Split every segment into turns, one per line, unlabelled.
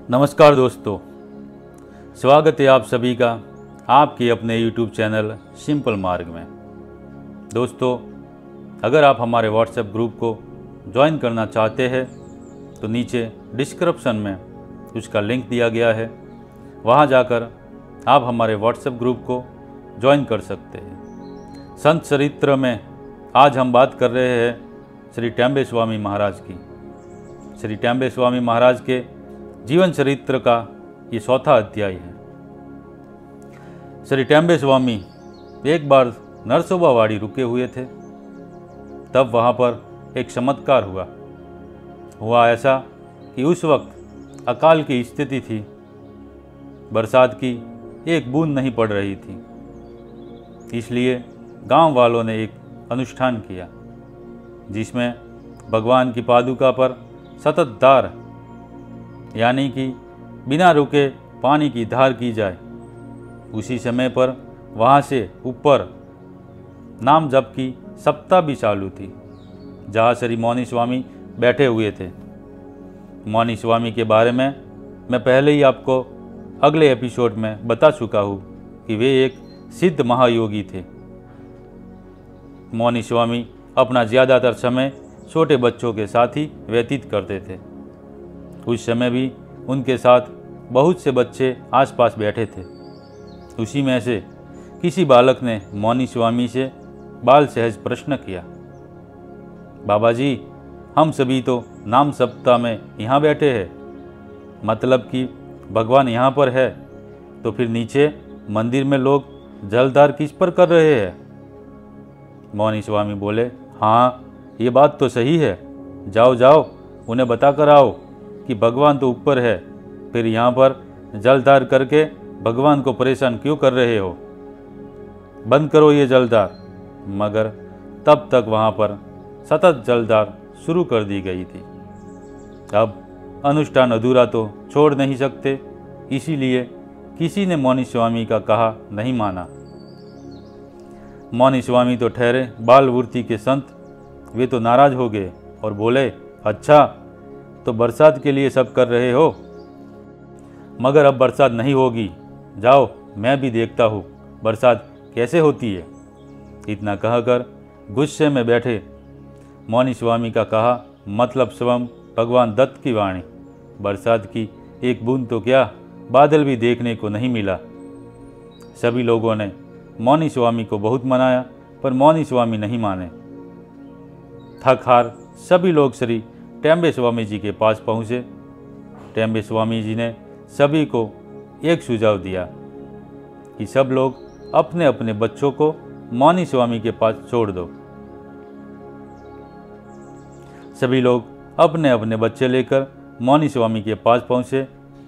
नमस्कार दोस्तों, स्वागत है आप सभी का आपके अपने YouTube चैनल सिंपल मार्ग में। दोस्तों, अगर आप हमारे व्हाट्सएप ग्रुप को ज्वाइन करना चाहते हैं तो नीचे डिस्क्रिप्शन में उसका लिंक दिया गया है, वहां जाकर आप हमारे व्हाट्सएप ग्रुप को ज्वाइन कर सकते हैं। संत चरित्र में आज हम बात कर रहे हैं श्री टेम्बे स्वामी महाराज की। श्री टेम्बे स्वामी महाराज के जीवन चरित्र का ये चौथा अध्याय है। श्री टेम्बे स्वामी एक बार नरसोबावाड़ी रुके हुए थे, तब वहाँ पर एक चमत्कार हुआ ऐसा कि उस वक्त अकाल की स्थिति थी, बरसात की एक बूंद नहीं पड़ रही थी। इसलिए गांव वालों ने एक अनुष्ठान किया जिसमें भगवान की पादुका पर सतत धार यानी कि बिना रुके पानी की धार की जाए। उसी समय पर वहाँ से ऊपर नाम जप की सप्ताह भी चालू थी, जहाँ श्री मौनी स्वामी बैठे हुए थे। मौनी स्वामी के बारे में मैं पहले ही आपको अगले एपिसोड में बता चुका हूँ कि वे एक सिद्ध महायोगी थे। मौनी स्वामी अपना ज़्यादातर समय छोटे बच्चों के साथ ही व्यतीत करते थे। उस समय भी उनके साथ बहुत से बच्चे आसपास बैठे थे। उसी में से किसी बालक ने मौनी स्वामी से बाल सहज प्रश्न किया, बाबा जी, हम सभी तो नाम सप्ताह में यहाँ बैठे हैं, मतलब कि भगवान यहाँ पर है, तो फिर नीचे मंदिर में लोग जलधार किस पर कर रहे हैं? मौनी स्वामी बोले, हाँ, ये बात तो सही है, जाओ जाओ उन्हें बता कर आओ कि भगवान तो ऊपर है, फिर यहाँ पर जलधार करके भगवान को परेशान क्यों कर रहे हो? बंद करो ये जलधार। मगर तब तक वहाँ पर सतत जलधार शुरू कर दी गई थी। अब अनुष्ठान अधूरा तो छोड़ नहीं सकते, इसीलिए किसी ने मौनी स्वामी का कहा नहीं माना। मौनी स्वामी तो ठहरे बालवृत्ति के संत, वे तो नाराज हो गए और बोले, अच्छा तो बरसात के लिए सब कर रहे हो, मगर अब बरसात नहीं होगी, जाओ मैं भी देखता हूँ बरसात कैसे होती है। इतना कहकर गुस्से में बैठे मौनी स्वामी का कहा मतलब स्वयं भगवान दत्त की वाणी। बरसात की एक बूंद तो क्या, बादल भी देखने को नहीं मिला। सभी लोगों ने मौनी स्वामी को बहुत मनाया, पर मौनी स्वामी नहीं माने। थक हार सभी लोग श्री टेम्बे स्वामी जी के पास पहुँचे। टेम्बे स्वामी जी ने सभी को एक सुझाव दिया कि सब लोग अपने अपने बच्चों को मौनी स्वामी के पास छोड़ दो। सभी लोग अपने अपने बच्चे लेकर मौनी स्वामी के पास पहुँचे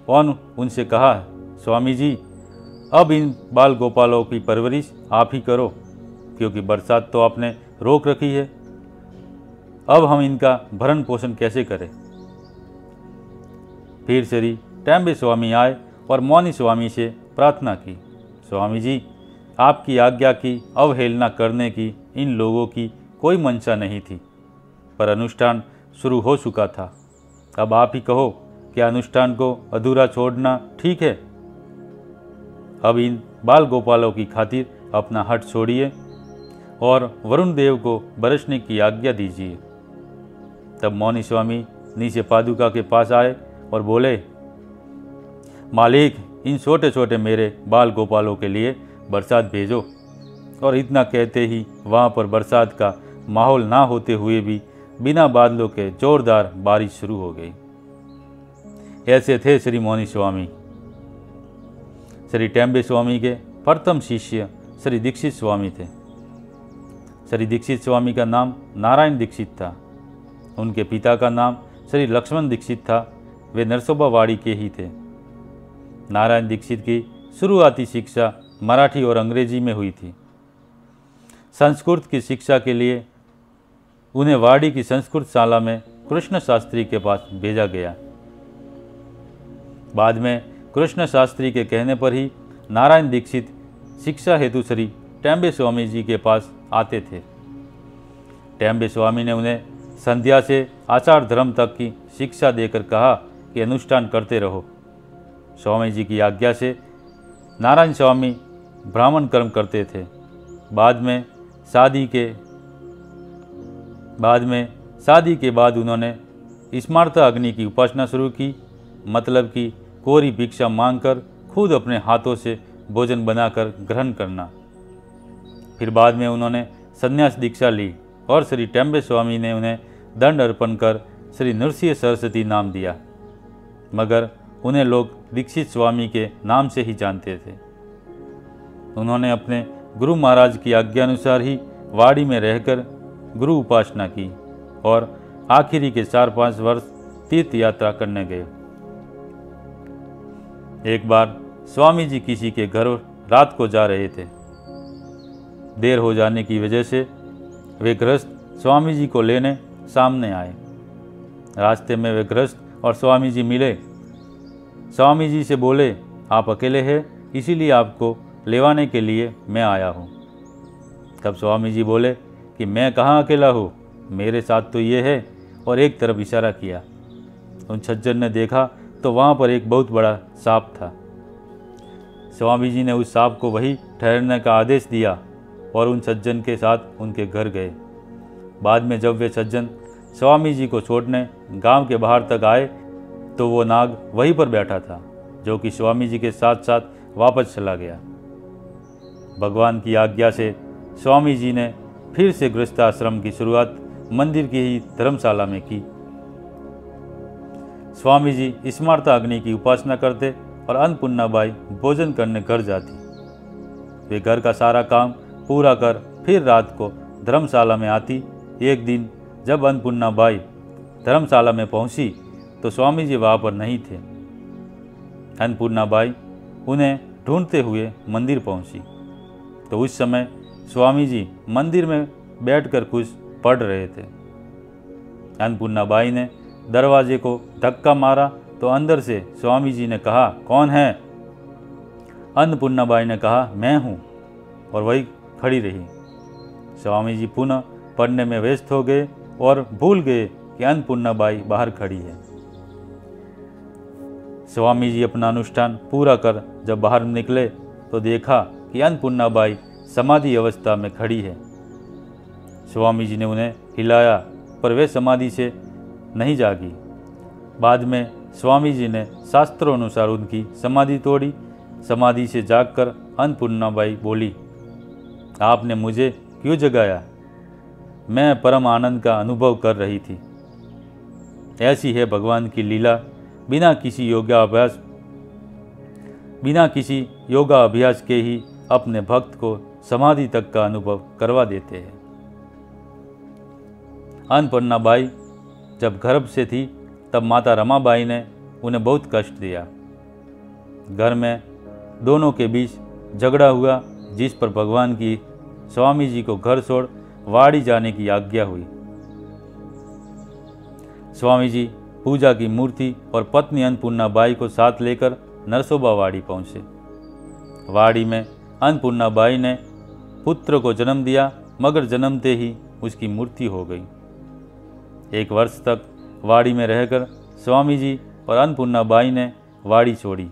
और उनसे कहा, स्वामी जी, अब इन बाल गोपालों की परवरिश आप ही करो, क्योंकि बरसात तो आपने रोक रखी है। अब हम इनका भरण पोषण कैसे करें? फिर श्री टेम्बे स्वामी आए और मौनी स्वामी से प्रार्थना की, स्वामी जी, आपकी आज्ञा की अवहेलना करने की इन लोगों की कोई मंशा नहीं थी, पर अनुष्ठान शुरू हो चुका था। अब आप ही कहो कि अनुष्ठान को अधूरा छोड़ना ठीक है? अब इन बाल गोपालों की खातिर अपना हट छोड़िए और वरुण देव को बरसने की आज्ञा दीजिए। तब मौनी स्वामी नीचे पादुका के पास आए और बोले, मालिक, इन छोटे छोटे मेरे बाल गोपालों के लिए बरसात भेजो। और इतना कहते ही वहाँ पर बरसात का माहौल ना होते हुए भी बिना बादलों के जोरदार बारिश शुरू हो गई। ऐसे थे श्री मौनी स्वामी। श्री टेम्बे स्वामी के प्रथम शिष्य श्री दीक्षित स्वामी थे। श्री दीक्षित स्वामी का नाम नारायण दीक्षित था। उनके पिता का नाम श्री लक्ष्मण दीक्षित था। वे नरसोबावाड़ी के ही थे। नारायण दीक्षित की शुरुआती शिक्षा मराठी और अंग्रेजी में हुई थी। संस्कृत की शिक्षा के लिए उन्हें वाड़ी की संस्कृत शाला में कृष्ण शास्त्री के पास भेजा गया। बाद में कृष्ण शास्त्री के कहने पर ही नारायण दीक्षित शिक्षा हेतु श्री टेम्बे स्वामी जी के पास आते थे। टेम्बे स्वामी ने उन्हें संध्या से आचार धर्म तक की शिक्षा देकर कहा कि अनुष्ठान करते रहो, स्वामी जी की आज्ञा से नारायण स्वामी ब्राह्मण कर्म करते थे। बाद में शादी के बाद उन्होंने स्मार्ता अग्नि की उपासना शुरू की, मतलब कि कोरी भिक्षा मांगकर खुद अपने हाथों से भोजन बनाकर ग्रहण करना। फिर बाद में उन्होंने संन्यास दीक्षा ली और श्री टेम्बे स्वामी ने उन्हें दंड अर्पण कर श्री नृसिंह सरस्वती नाम दिया, मगर उन्हें लोग दीक्षित स्वामी के नाम से ही जानते थे। उन्होंने अपने गुरु महाराज की आज्ञा अनुसार ही वाड़ी में रहकर गुरु उपासना की और आखिरी के 4-5 वर्ष तीर्थ यात्रा करने गए। एक बार स्वामी जी किसी के घर रात को जा रहे थे। देर हो जाने की वजह से वे गृहस्थ स्वामी जी को लेने सामने आए। रास्ते में वे गृहस्थ और स्वामी जी मिले। स्वामी जी से बोले, आप अकेले हैं, इसीलिए आपको लेवाने के लिए मैं आया हूँ। तब स्वामी जी बोले कि मैं कहाँ अकेला हूँ, मेरे साथ तो ये है, और एक तरफ इशारा किया। उन सज्जन ने देखा तो वहाँ पर एक बहुत बड़ा सांप था। स्वामी जी ने उस सांप को वहीं ठहरने का आदेश दिया और उन सज्जन के साथ उनके घर गए। बाद में जब वे सज्जन स्वामी जी को छोड़ने गांव के बाहर तक आए तो वो नाग वहीं पर बैठा था, जो कि स्वामी जी के साथ साथ वापस चला गया। भगवान की आज्ञा से स्वामी जी ने फिर से गृहस्थाश्रम की शुरुआत मंदिर की ही धर्मशाला में की। स्वामी जी स्मार्ता अग्नि की उपासना करते और अन्नपूर्णा बाई भोजन करने घर जाती। वे घर का सारा काम पूरा कर फिर रात को धर्मशाला में आती। एक दिन जब अन्नपूर्णा बाई धर्मशाला में पहुंची तो स्वामी जी वहाँ पर नहीं थे। अन्नपूर्णा बाई उन्हें ढूंढते हुए मंदिर पहुंची तो उस समय स्वामी जी मंदिर में बैठकर कुछ पढ़ रहे थे। अन्नपूर्णा बाई ने दरवाजे को धक्का मारा तो अंदर से स्वामी जी ने कहा, कौन है? अन्नपूर्णा बाई ने कहा, मैं हूँ, और वही खड़ी रही। स्वामी जी पुनः पढ़ने में व्यस्त हो गए और भूल गए कि अन्नपूर्णा बाई बाहर खड़ी है। स्वामी जी अपना अनुष्ठान पूरा कर जब बाहर निकले तो देखा कि अन्नपूर्णा बाई समाधि अवस्था में खड़ी है। स्वामी जी ने उन्हें हिलाया पर वे समाधि से नहीं जागी। बाद में स्वामी जी ने शास्त्रों अनुसार उनकी समाधि तोड़ी। समाधि से जागकर अन्नपूर्णा बाई बोली, आपने मुझे क्यों जगाया? मैं परम आनंद का अनुभव कर रही थी। ऐसी है भगवान की लीला। बिना किसी योगाभ्यास के ही अपने भक्त को समाधि तक का अनुभव करवा देते हैं। अन्नपूर्णा बाई जब गर्भ से थी तब माता रमाबाई ने उन्हें बहुत कष्ट दिया। घर में दोनों के बीच झगड़ा हुआ, जिस पर भगवान की स्वामी जी को घर छोड़ वाड़ी जाने की आज्ञा हुई। स्वामी जी पूजा की मूर्ति और पत्नी अन्नपूर्णा बाई को साथ लेकर नरसोबा वाड़ी पहुँचे। वाड़ी में अन्नपूर्णा बाई ने पुत्र को जन्म दिया, मगर जन्मते ही उसकी मृत्यु हो गई। 1 वर्ष तक वाड़ी में रहकर स्वामी जी और अन्नपूर्णा बाई ने वाड़ी छोड़ी।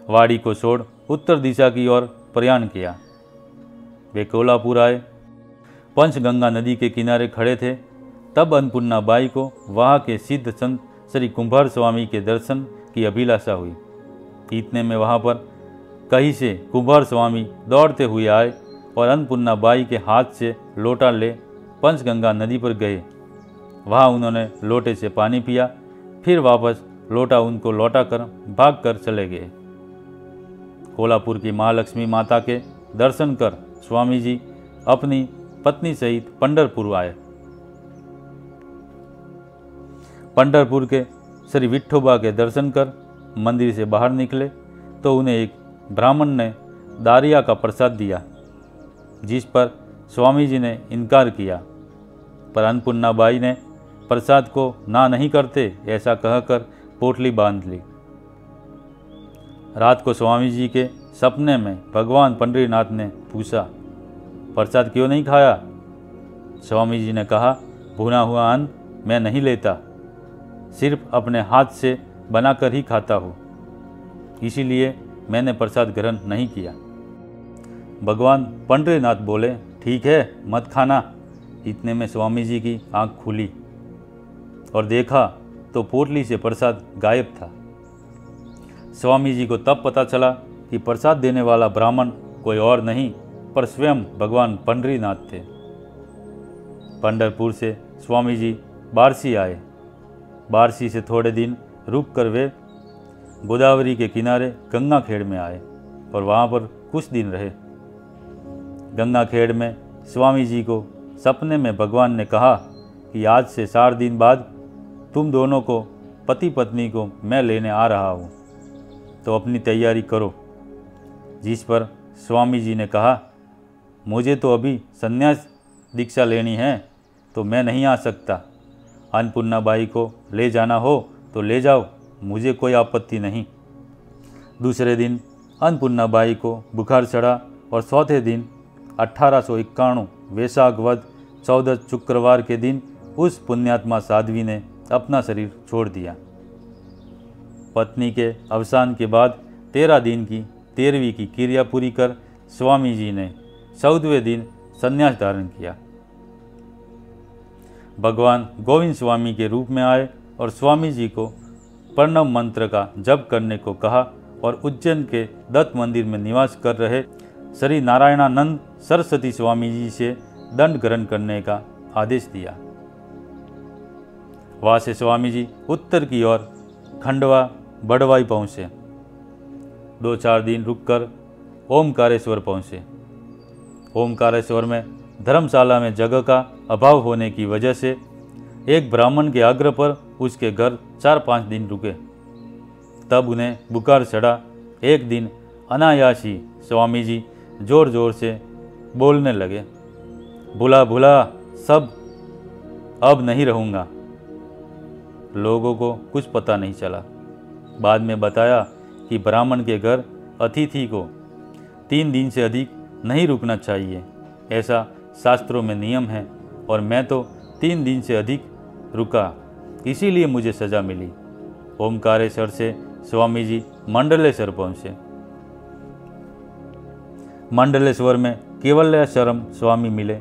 वाड़ी को छोड़ उत्तर दिशा की ओर प्रयाण किया। वे कोल्हापुर आए। पंचगंगा नदी के किनारे खड़े थे। तब अन्नपूर्णा बाई को वहाँ के सिद्ध संत श्री कुंभार स्वामी के दर्शन की अभिलाषा हुई। इतने में वहाँ पर कहीं से कुंभार स्वामी दौड़ते हुए आए और अन्नपूर्णा बाई के हाथ से लोटा ले पंचगंगा नदी पर गए। वहाँ उन्होंने लोटे से पानी पिया, फिर वापस लोटा उनको लौटा कर भाग कर चले गए। कोल्हापुर की महालक्ष्मी माता के दर्शन कर स्वामी जी अपनी पत्नी सहित पंढरपुर आए। पंढरपुर के श्री विठोबा के दर्शन कर मंदिर से बाहर निकले तो उन्हें एक ब्राह्मण ने दारिया का प्रसाद दिया, जिस पर स्वामी जी ने इनकार किया, पर अन्नपूर्णा बाई ने प्रसाद को ना नहीं करते ऐसा कहकर पोटली बांध ली। रात को स्वामी जी के सपने में भगवान पंडरीनाथ ने पूछा, प्रसाद क्यों नहीं खाया? स्वामी जी ने कहा, भुना हुआ अन्न मैं नहीं लेता, सिर्फ अपने हाथ से बनाकर ही खाता हूँ, इसीलिए मैंने प्रसाद ग्रहण नहीं किया। भगवान पंडरीनाथ बोले, ठीक है, मत खाना। इतने में स्वामी जी की आंख खुली और देखा तो पोटली से प्रसाद गायब था। स्वामी जी को तब पता चला कि प्रसाद देने वाला ब्राह्मण कोई और नहीं पर स्वयं भगवान पंडरीनाथ थे। पंढरपुर से स्वामी जी बारसी आए। बारसी से थोड़े दिन रुककर वे गोदावरी के किनारे गंगाखेड़ में आए और वहाँ पर कुछ दिन रहे। गंगाखेड़ में स्वामी जी को सपने में भगवान ने कहा कि आज से 4 दिन बाद तुम दोनों को, पति पत्नी को, मैं लेने आ रहा हूँ, तो अपनी तैयारी करो। जिस पर स्वामी जी ने कहा, मुझे तो अभी संन्यास दीक्षा लेनी है तो मैं नहीं आ सकता। अन्नपूर्णा बाई को ले जाना हो तो ले जाओ, मुझे कोई आपत्ति नहीं। दूसरे दिन अन्नपूर्णा बाई को बुखार चढ़ा और चौथे दिन 1891 वैशाख वध 14 शुक्रवार के दिन उस पुण्यात्मा साध्वी ने अपना शरीर छोड़ दिया। पत्नी के अवसान के बाद 13 दिन की 13वीं की क्रिया पूरी कर स्वामी जी ने 14वें दिन संन्यास धारण किया। भगवान गोविंद स्वामी के रूप में आए और स्वामी जी को प्रणव मंत्र का जप करने को कहा और उज्जैन के दत्त मंदिर में निवास कर रहे श्री नारायणानंद सरस्वती स्वामी जी से दंड ग्रहण करने का आदेश दिया। वहाँ से स्वामी जी उत्तर की ओर खंडवा बड़वाई पहुँचे। 2-4 दिन रुककर ओमकारेश्वर पहुँचे। ओमकारेश्वर में धर्मशाला में जगह का अभाव होने की वजह से एक ब्राह्मण के आग्रह पर उसके घर 4-5 दिन रुके। तब उन्हें बुखार चढ़ा। एक दिन अनायास ही स्वामी जी जोर जोर से बोलने लगे, भुला भुला सब, अब नहीं रहूँगा। लोगों को कुछ पता नहीं चला। बाद में बताया कि ब्राह्मण के घर अतिथि को 3 दिन से अधिक नहीं रुकना चाहिए, ऐसा शास्त्रों में नियम है, और मैं तो 3 दिन से अधिक रुका, इसीलिए मुझे सज़ा मिली। ओमकारेश्वर से स्वामी जी मंडलेश्वर पहुँचे। मंडलेश्वर में केवल्याश्रम स्वामी मिले।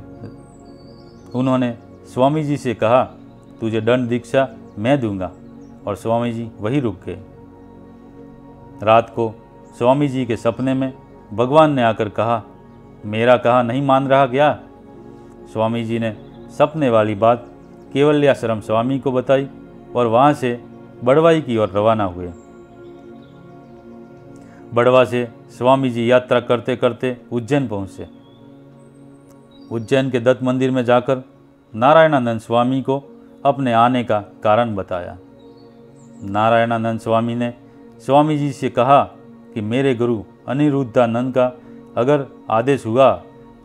उन्होंने स्वामी जी से कहा, तुझे दंड दीक्षा मैं दूंगा, और स्वामी जी वहीं रुक गए। रात को स्वामी जी के सपने में भगवान ने आकर कहा, मेरा कहा नहीं मान रहा क्या? स्वामी जी ने सपने वाली बात केवल्याश्रम स्वामी को बताई और वहाँ से बड़वाई की ओर रवाना हुए। बड़वा से स्वामी जी यात्रा करते करते उज्जैन पहुँचे। उज्जैन के दत्त मंदिर में जाकर नारायणानंद स्वामी को अपने आने का कारण बताया। नारायणानंद स्वामी ने स्वामी जी से कहा कि मेरे गुरु अनिरुद्धानंद का अगर आदेश हुआ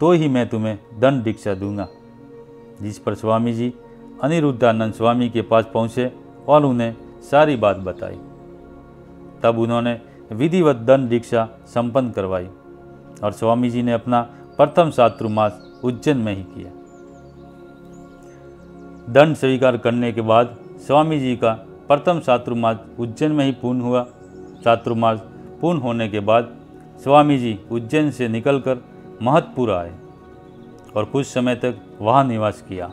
तो ही मैं तुम्हें दंड दीक्षा दूंगा। जिस पर स्वामी जी अनिरुद्धानंद स्वामी के पास पहुँचे और उन्हें सारी बात बताई। तब उन्होंने विधिवत दंड दीक्षा संपन्न करवाई और स्वामी जी ने अपना प्रथम चातुर्मास उज्जैन में ही किया। दंड स्वीकार करने के बाद स्वामी जी का प्रथम चातुर्मास उज्जैन में ही पूर्ण हुआ। चातुर्मास पूर्ण होने के बाद स्वामी जी उज्जैन से निकलकर महतपुर आए और कुछ समय तक वहाँ निवास किया।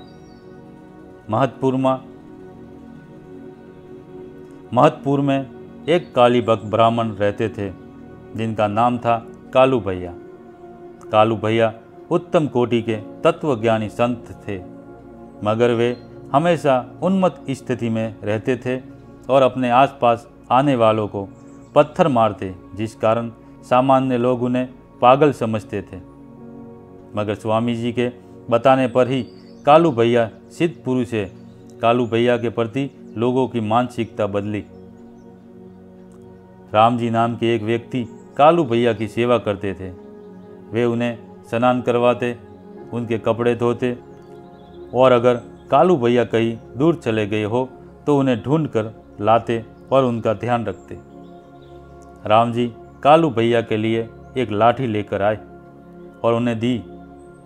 महतपुर में एक काली भक्त ब्राह्मण रहते थे जिनका नाम था कालू भैया। कालू भैया उत्तम कोटि के तत्वज्ञानी संत थे, मगर वे हमेशा उन्मत्त स्थिति में रहते थे और अपने आसपास आने वालों को पत्थर मारते, जिस कारण सामान्य लोग उन्हें पागल समझते थे। मगर स्वामी जी के बताने पर ही कालू भैया सिद्ध पुरुष है। कालू भैया के प्रति लोगों की मानसिकता बदली। राम जी नाम के एक व्यक्ति कालू भैया की सेवा करते थे। वे उन्हें स्नान करवाते, उनके कपड़े धोते और अगर कालू भैया कहीं दूर चले गए हो तो उन्हें ढूंढ कर लाते और उनका ध्यान रखते। राम जी कालू भैया के लिए एक लाठी लेकर आए और उन्हें दी,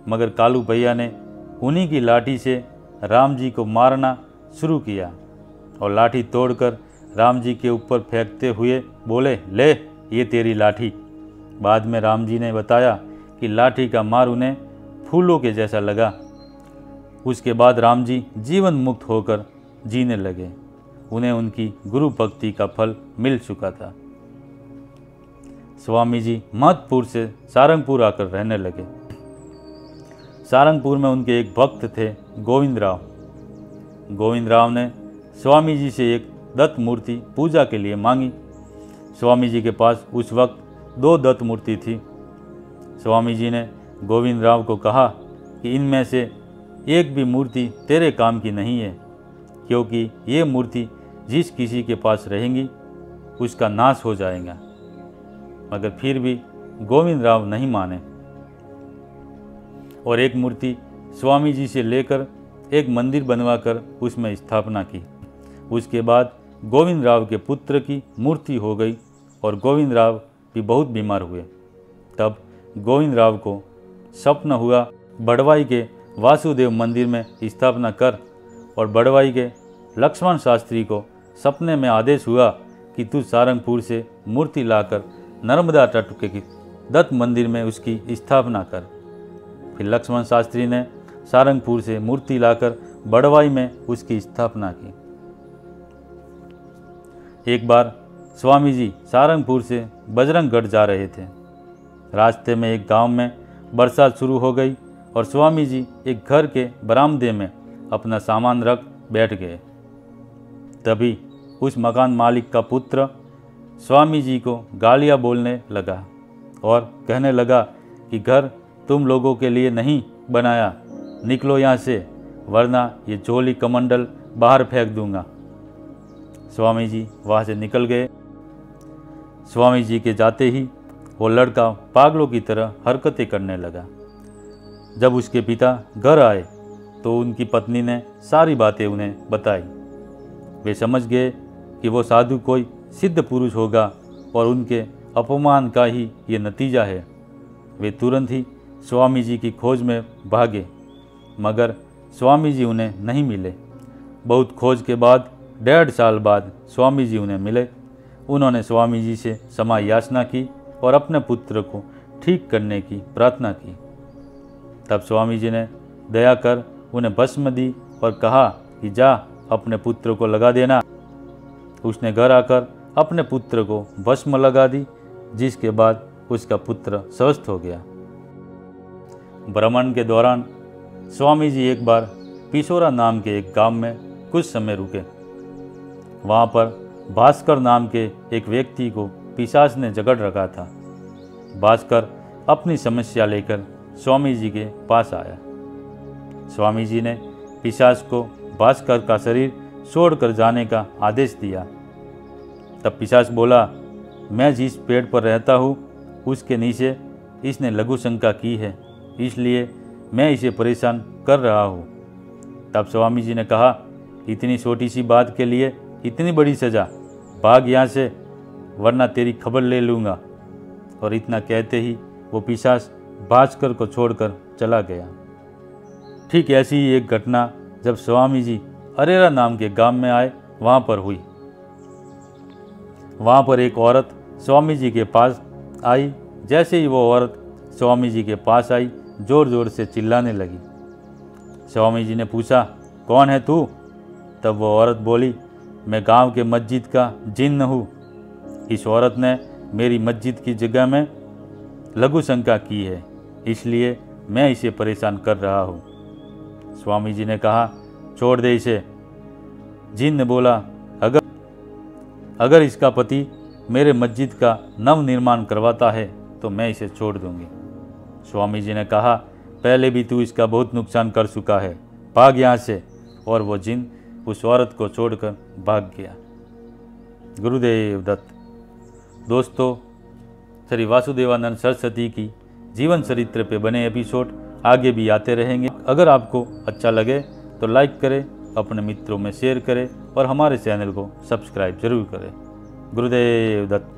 मगर कालू भैया ने उन्हीं की लाठी से राम जी को मारना शुरू किया और लाठी तोड़कर राम जी के ऊपर फेंकते हुए बोले, ले ये तेरी लाठी। बाद में राम जी ने बताया कि लाठी का मार उन्हें फूलों के जैसा लगा। उसके बाद राम जी जीवन मुक्त होकर जीने लगे। उन्हें उनकी गुरु भक्ति का फल मिल चुका था। स्वामी जी महतपुर से सारंगपुर आकर रहने लगे। सारंगपुर में उनके एक भक्त थे, गोविंद राव। गोविंद राव ने स्वामी जी से एक दत्त मूर्ति पूजा के लिए मांगी। स्वामी जी के पास उस वक्त 2 दत्त मूर्ति थी। स्वामी जी ने गोविंद राव को कहा कि इनमें से एक भी मूर्ति तेरे काम की नहीं है, क्योंकि ये मूर्ति जिस किसी के पास रहेंगी उसका नाश हो जाएगा। मगर फिर भी गोविंद राव नहीं माने और एक मूर्ति स्वामी जी से लेकर एक मंदिर बनवाकर उसमें स्थापना की। उसके बाद गोविंद राव के पुत्र की मूर्ति हो गई और गोविंद राव भी बहुत बीमार हुए। तब गोविंद राव को स्वप्न हुआ, बड़वाई के वासुदेव मंदिर में स्थापना कर। और बड़वाई के लक्ष्मण शास्त्री को सपने में आदेश हुआ कि तू सारंगपुर से मूर्ति लाकर नर्मदा तट के दत्त मंदिर में उसकी स्थापना कर। फिर लक्ष्मण शास्त्री ने सारंगपुर से मूर्ति लाकर बड़वाई में उसकी स्थापना की। एक बार स्वामी जी सारंगपुर से बजरंगगढ़ जा रहे थे। रास्ते में एक गांव में बरसात शुरू हो गई और स्वामी जी एक घर के बरामदे में अपना सामान रख बैठ गए। तभी उस मकान मालिक का पुत्र स्वामी जी को गालियाँ बोलने लगा और कहने लगा कि घर तुम लोगों के लिए नहीं बनाया, निकलो यहाँ से, वरना ये झोली कमंडल बाहर फेंक दूंगा। स्वामी जी वहाँ से निकल गए। स्वामी जी के जाते ही वो लड़का पागलों की तरह हरकतें करने लगा। जब उसके पिता घर आए तो उनकी पत्नी ने सारी बातें उन्हें बताई। वे समझ गए कि वो साधु कोई सिद्ध पुरुष होगा और उनके अपमान का ही ये नतीजा है। वे तुरंत ही स्वामी जी की खोज में भागे, मगर स्वामी जी उन्हें नहीं मिले। बहुत खोज के बाद 1.5 साल बाद स्वामी जी उन्हें मिले। उन्होंने स्वामी जी से क्षमा याचना की और अपने पुत्र को ठीक करने की प्रार्थना की। तब स्वामी जी ने दया कर उन्हें भस्म दी और कहा कि जा अपने पुत्र को लगा देना। उसने घर आकर अपने पुत्र को भस्म लगा दी, जिसके बाद उसका पुत्र स्वस्थ हो गया। भ्रमण के दौरान स्वामी जी एक बार पिसोरा नाम के एक गांव में कुछ समय रुके। वहाँ पर भास्कर नाम के एक व्यक्ति को पिशाच ने जकड़ रखा था। भास्कर अपनी समस्या लेकर स्वामी जी के पास आया। स्वामी जी ने पिशाच को भास्कर का शरीर छोड़कर जाने का आदेश दिया। तब पिशाच बोला, मैं जिस पेड़ पर रहता हूँ उसके नीचे इसने लघु शंका की है, इसलिए मैं इसे परेशान कर रहा हूँ। तब स्वामी जी ने कहा, इतनी छोटी सी बात के लिए इतनी बड़ी सज़ा, भाग यहाँ से, वरना तेरी खबर ले लूँगा। और इतना कहते ही वो पिशाच भास्कर को छोड़कर चला गया। ठीक ऐसी ही एक घटना जब स्वामी जी अरेरा नाम के गांव में आए, वहाँ पर हुई। वहाँ पर एक औरत स्वामी जी के पास आई। जैसे ही वो औरत स्वामी जी के पास आई, ज़ोर ज़ोर से चिल्लाने लगी। स्वामी जी ने पूछा, कौन है तू? तब वो औरत बोली, मैं गांव के मस्जिद का जिन्न हूँ। इस औरत ने मेरी मस्जिद की जगह में लघु शंका की है, इसलिए मैं इसे परेशान कर रहा हूँ। स्वामी जी ने कहा, छोड़ दे इसे। जिन्न बोला, अगर इसका पति मेरे मस्जिद का नव निर्माण करवाता है तो मैं इसे छोड़ दूंगी। स्वामी जी ने कहा, पहले भी तू इसका बहुत नुकसान कर चुका है, भाग यहाँ से। और वो जिन उस औरत को छोड़कर भाग गया। गुरुदेव दत्त। दोस्तों, श्री वासुदेवानंद सरस्वती की जीवन चरित्र पे बने एपिसोड आगे भी आते रहेंगे। अगर आपको अच्छा लगे तो लाइक करें, अपने मित्रों में शेयर करें और हमारे चैनल को सब्सक्राइब जरूर करें। गुरुदेव दत्त।